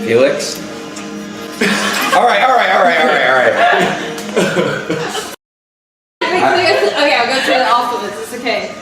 Felix? Alright. Okay, I'll go through the alphabets, it's okay.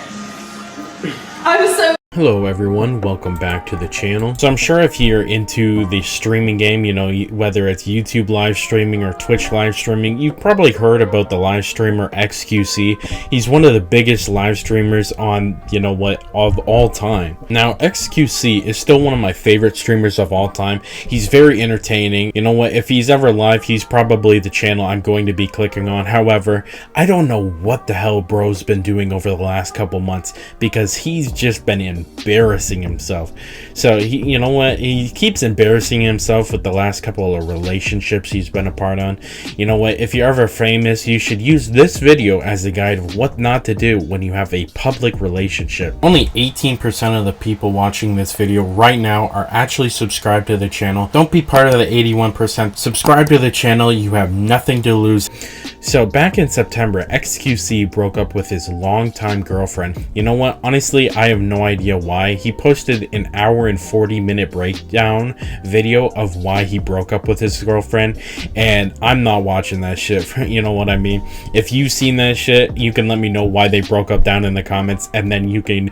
I was so... Hello everyone, welcome back to the channel. So I'm sure if you're into the streaming game, you know, whether it's YouTube live streaming or Twitch live streaming, you've probably heard about the live streamer XQC. He's one of the biggest live streamers on, you know what, of all time. Now, XQC is still one of my favorite streamers of all time. He's very entertaining. You know what, if he's ever live, he's probably the channel I'm going to be clicking on. However, I don't know what the hell bro's been doing over the last couple months, because he's just been embarrassing himself. So he, you know what, he keeps embarrassing himself with the last couple of relationships he's been a part on. You know what, if you're ever famous, you should use this video as a guide of what not to do when you have a public relationship. Only 18% of the people watching this video right now are actually subscribed to the channel. Don't be part of the 81%. Subscribe to the channel, you have nothing to lose. So back in September, XQC broke up with his longtime girlfriend. You know what, honestly, I have no idea why. He posted an hour and 40-minute breakdown video of why he broke up with his girlfriend, and I'm not watching that shit. You know what I mean? If you've seen that shit, you can let me know why they broke up down in the comments, and then you can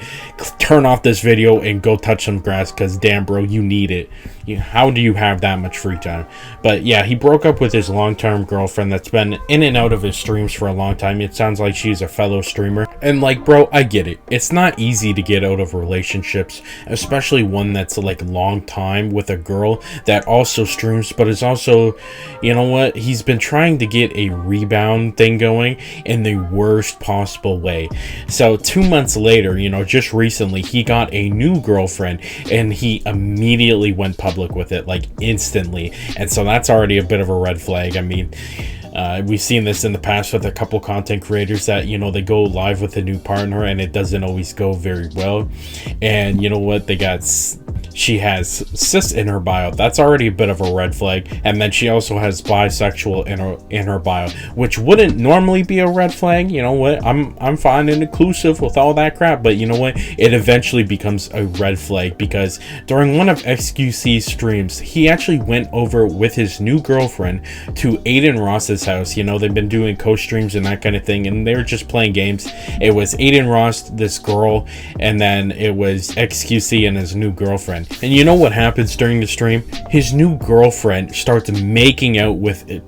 turn off this video and go touch some grass, because damn bro, you need it. How do you have that much free time? But yeah, he broke up with his long-term girlfriend that's been in and out of his streams for a long time. It sounds like she's a fellow streamer, and like bro, I get it. It's not easy to get out of relationships, especially one that's like long time with a girl that also streams, but is also, you know what, he's been trying to get a rebound thing going in the worst possible way. So 2 months later, you know, just recently, he got a new girlfriend, and he immediately went public with it, like instantly. And so that's already a bit of a red flag. I mean, we've seen this in the past with a couple content creators that, you know, they go live with a new partner and it doesn't always go very well. And you know what, she has cis in her bio. That's already a bit of a red flag. And then she also has bisexual in her bio, which wouldn't normally be a red flag. You know what, I'm fine and inclusive with all that crap, but you know what, it eventually becomes a red flag, because during one of XQC's streams, he actually went over with his new girlfriend to Aiden Ross's house. You know, they've been doing co-streams and that kind of thing, and they were just playing games. It was Aiden Ross, this girl, and then it was XQC and his new girlfriend. And you know what happens during the stream? His new girlfriend starts making out with the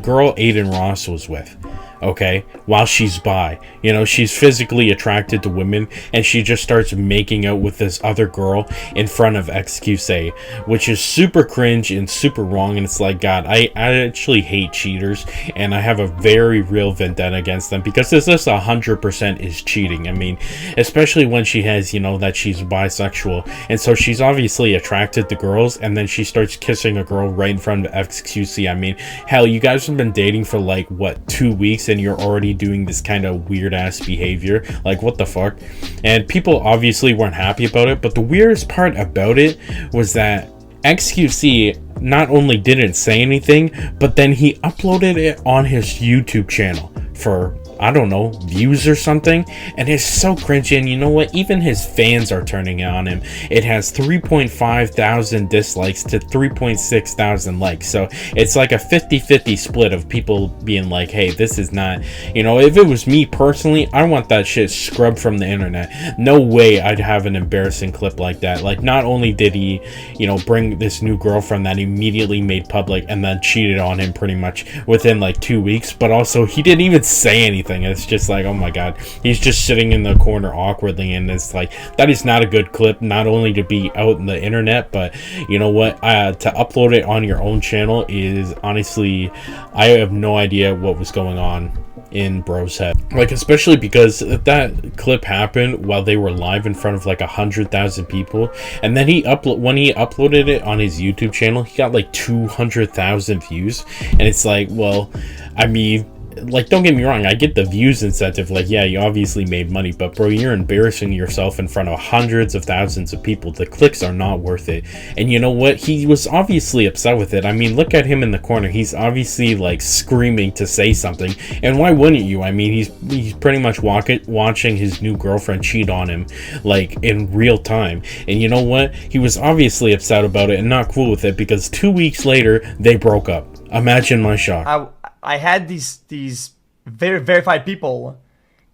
girl Aiden Ross was with. Okay, while she's bi, you know, she's physically attracted to women, and she just starts making out with this other girl in front of XQC, which is super cringe and super wrong. And it's like, God, I actually hate cheaters, and I have a very real vendetta against them, because this 100% is cheating. I mean, especially when she has, you know, that she's bisexual, and so she's obviously attracted to girls, and then she starts kissing a girl right in front of XQC. I mean, hell, you guys have been dating for like, what, 2 weeks, and you're already doing this kind of weird ass behavior. Like, what the fuck? And people obviously weren't happy about it, but the weirdest part about it was that XQC not only didn't say anything, but then he uploaded it on his YouTube channel for, I don't know, views or something, and it's so cringy. And you know what, even his fans are turning on him. It has 3.5 thousand dislikes to 3.6 thousand likes, so it's like a 50-50 split of people being like, hey, this is not, you know, if it was me personally, I want that shit scrubbed from the internet. No way I'd have an embarrassing clip like that. Like, not only did he, you know, bring this new girlfriend that he immediately made public and then cheated on him pretty much within like 2 weeks, but also he didn't even say anything. It's just like, oh my God, he's just sitting in the corner awkwardly, and it's like, that is not a good clip, not only to be out in the internet, but you know what, to upload it on your own channel is honestly, I have no idea what was going on in bro's head. Like, especially because that clip happened while they were live in front of like 100,000 people, and then when he uploaded it on his YouTube channel, he got like 200,000 views, and it's like, well, I mean, like, don't get me wrong, I get the views incentive. Like, yeah, you obviously made money, but bro, you're embarrassing yourself in front of hundreds of thousands of people. The clicks are not worth it. And you know what? He was obviously upset with it. I mean, look at him in the corner. He's obviously like screaming to say something. And why wouldn't you? I mean, he's pretty much watching his new girlfriend cheat on him, like, in real time. And you know what? He was obviously upset about it and not cool with it, because 2 weeks later they broke up. Imagine my shock. I had these very verified people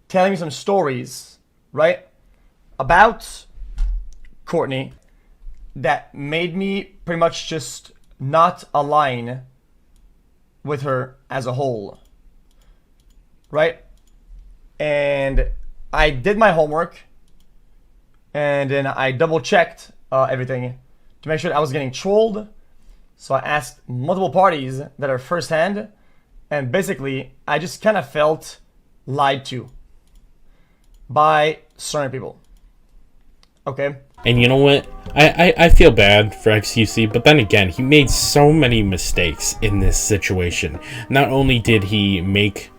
telling me some stories, right, about Courtney that made me pretty much just not align with her as a whole, right? And I did my homework, and then I double checked everything to make sure that I was getting trolled. So I asked multiple parties that are firsthand, and basically I just kind of felt lied to by certain people. Okay. And you know what? I feel bad for XQC, but then again, he made so many mistakes in this situation. Not only did he make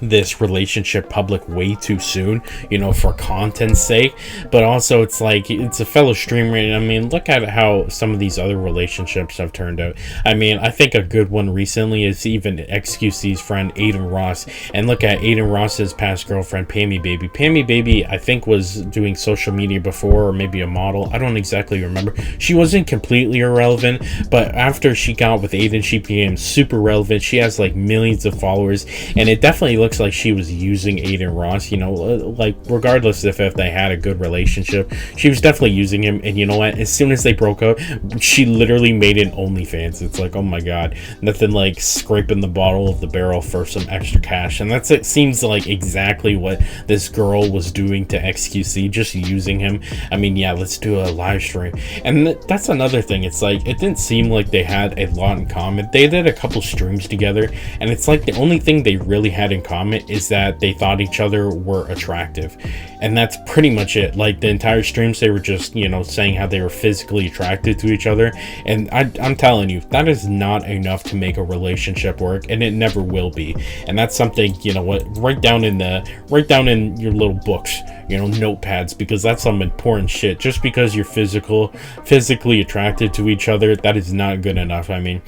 this relationship public way too soon, you know, for content's sake, but also it's like, it's a fellow streamer, and I mean, look at how some of these other relationships have turned out. I mean, I think a good one recently is even XQC's friend Aiden Ross, and look at Aiden Ross's past girlfriend Pammy Baby. Pammy Baby, I think, was doing social media before, or maybe a model, I don't exactly remember. She wasn't completely irrelevant, but after she got with Aiden, she became super relevant. She has like millions of followers, and it definitely looks like she was using Aiden Ross, you know, like, regardless if they had a good relationship, she was definitely using him. And you know what, as soon as they broke up, she literally made an OnlyFans. It's like, oh my god, nothing like scraping the bottom of the barrel for some extra cash. And that's, it seems like exactly what this girl was doing to XQC, just using him. I mean, yeah, let's do a live stream. And that's another thing, it's like, it didn't seem like they had a lot in common. They did a couple streams together, and it's like the only thing they really had in common is that they thought each other were attractive, and that's pretty much it. Like, the entire streams, they were just, you know, saying how they were physically attracted to each other, and I'm telling you, that is not enough to make a relationship work, and it never will be. And that's something, you know what, write down in your little books, you know, notepads, because that's some important shit. Just because you're physically attracted to each other, that is not good enough. I mean,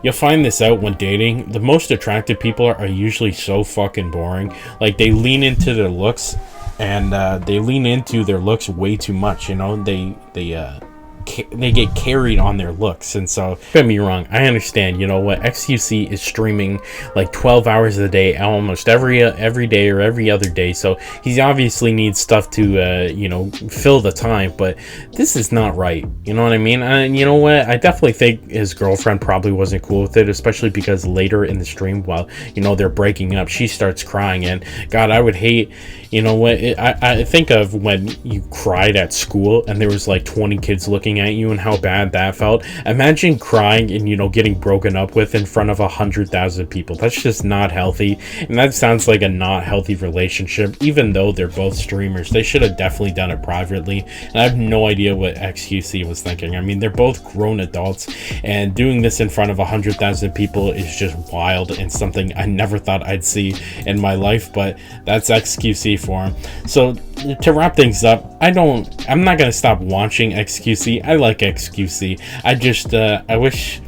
you'll find this out when dating. The most attractive people are usually so fucking boring. Like, they lean into their looks, and they lean into their looks way too much, you know. They get carried on their looks. And so, don't get me wrong, I understand, you know what, XQC is streaming like 12 hours a day almost every day or every other day, so he obviously needs stuff to you know, fill the time. But this is not right, you know what I mean? And you know what, I definitely think his girlfriend probably wasn't cool with it, especially because later in the stream, while, you know, they're breaking up, she starts crying. And god, I would hate, you know what, I think of when you cried at school and there was like 20 kids looking at you and how bad that felt. Imagine crying and, you know, getting broken up with in front of 100,000 people. That's just not healthy, and that sounds like a not healthy relationship. Even though they're both streamers, they should have definitely done it privately, and I have no idea what XQC was thinking. I mean, they're both grown adults, and doing this in front of 100,000 people is just wild, and something I never thought I'd see in my life. But that's XQC for him. So to wrap things up, I'm not gonna stop watching XQC. I like XQC. I just I wish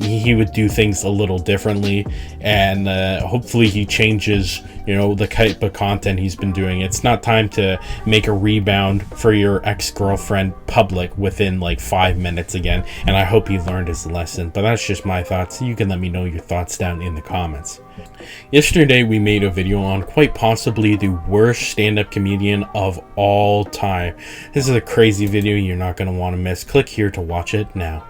he would do things a little differently, and hopefully he changes, you know, the type of content he's been doing. It's not time to make a rebound for your ex-girlfriend public within like 5 minutes again, and I hope he learned his lesson. But that's just my thoughts. You can let me know your thoughts down in the comments. Yesterday we made a video on quite possibly the worst stand-up comedian of all time. This is a crazy video you're not going to want to miss. Click here to watch it now.